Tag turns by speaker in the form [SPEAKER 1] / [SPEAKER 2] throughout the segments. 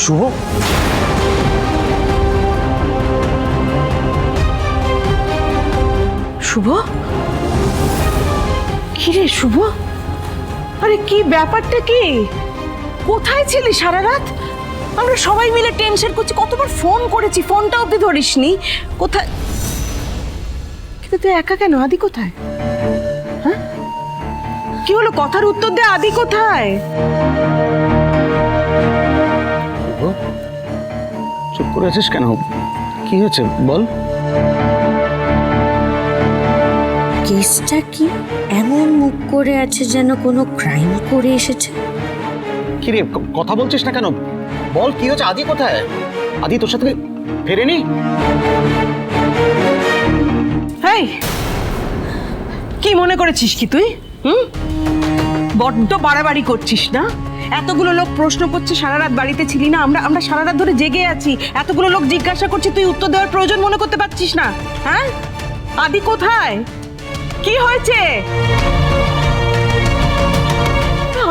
[SPEAKER 1] শুভ,
[SPEAKER 2] শুভ, কি রে শুভ? আরে কি ব্যাপারটা কি? কোথায় ছিলি সারা রাত? আমরা সবাই মিলে টেনশন করছি, কতবার ফোন করেছি, ফোনটা অবধি ধরিসনি। কোথায়? কিন্তু তুই একা কেন? আদি কোথায়? হ্যাঁ, কি হলো? কথার উত্তর দে। আদি কোথায়?
[SPEAKER 1] শুভ, চুপ করে আছিস কেন? কি হয়েছে বল।
[SPEAKER 3] কেসটা কি এমন মুখ করে আছে যেন কোনো ক্রাইম করে এসেছে?
[SPEAKER 1] কি রে, কথা বলছিস না কেন? বল কি হয়েছে? আদি কোথায়? আদি তোর সাথে ফেরেনি?
[SPEAKER 2] এই, কি মনে করেছিস কি তুই? বড্ড বাড়াবাড়ি করছিস না? এতগুলো লোক প্রশ্ন করছে সারা রাত বাড়িতে ছিলি না? আমরা সারা রাত ধরে জেগে আছি, এতগুলো লোক জিজ্ঞাসা করছে, তুই উত্তর দেওয়ার প্রয়োজন মনে করতে পারছিস না? হ্যাঁ, আদি কোথায়? কি হয়েছে?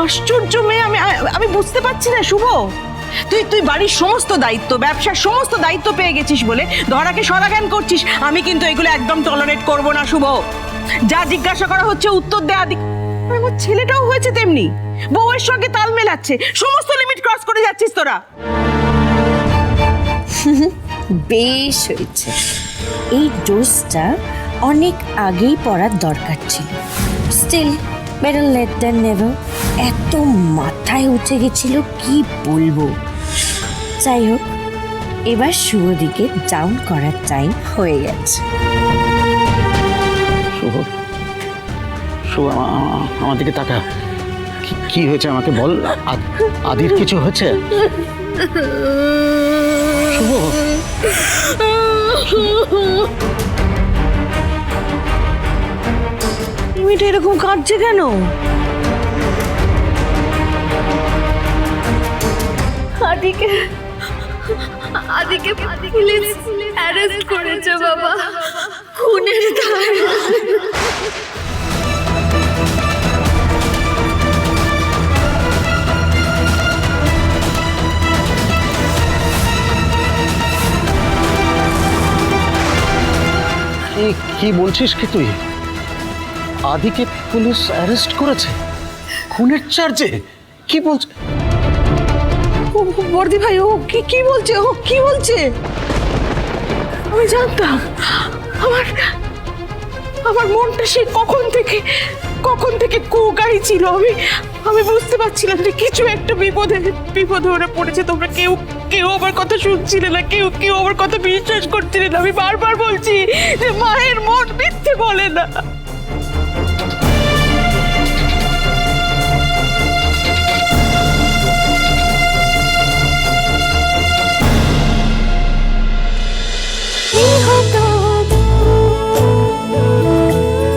[SPEAKER 2] আশ্চর্য মেয়ে, আমি বুঝতে পারছি না শুভ। তুই বাড়ির সমস্ত দায়িত্ব, ব্যবসার সমস্ত দায়িত্ব পেয়ে গেছিস বলে ধরাকে সরাজ্ঞান করছিস। আমি কিন্তু এগুলো একদম টলারেট করব না শুভ। যা জিজ্ঞাসা করা হচ্ছে উত্তর দে আদি। আমার ছেলেটাও হয়েছে তেমনি, বউয়ের সঙ্গে তাল মেলাচ্ছে, সমস্ত লিমিট ক্রস করে যাচ্ছিস তোরা।
[SPEAKER 3] বেশ হয়েছে, এই ডোজটা অনেক আগেই পড়ার দরকার ছিল। Still better late than never. এত মাথায় উঠে গেছিল কি বলবো। যাই হোক, এবার শুভদিকে ডাউন করার টাইম হয়ে গেছে।
[SPEAKER 1] শুভ, শুভ, আমার দিকে তাকা। কি হয়েছে আমাকে বল। আদির কিছু হয়েছে? শুভ,
[SPEAKER 2] মেয়েটা এরকম কাঁদছে কেন?
[SPEAKER 4] আদিকে পুলিশ অ্যারেস্ট করেছে বাবা, খুনের দায়।
[SPEAKER 1] কি বলছিস কি তুই? আদিকে পুলিশ অ্যারেস্ট করেছে খুনের চার্জে? কি বলছে?
[SPEAKER 2] বর্দি ভাই, ও কি বলছে? ও কি বলছে? আমি জানতাম, আমার মনটা সে কখন থেকে কুকাই ছিল। আমি বুঝতে পারছিলাম যে কিছু একটা বিপদে ওরা পড়েছে। তোমরা কেউ আমার কথা শুনছিলে না, কেউ আমার কথা বিশ্বাস করছিলে না। আমি বারবার বলছি যে মায়ের মন মিথ্যে বলে না।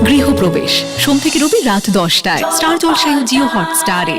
[SPEAKER 5] গৃহপ্রবেশ সোম থেকে রবি রাত 10টায় স্টার জলসায় ও জিও হটস্টারে।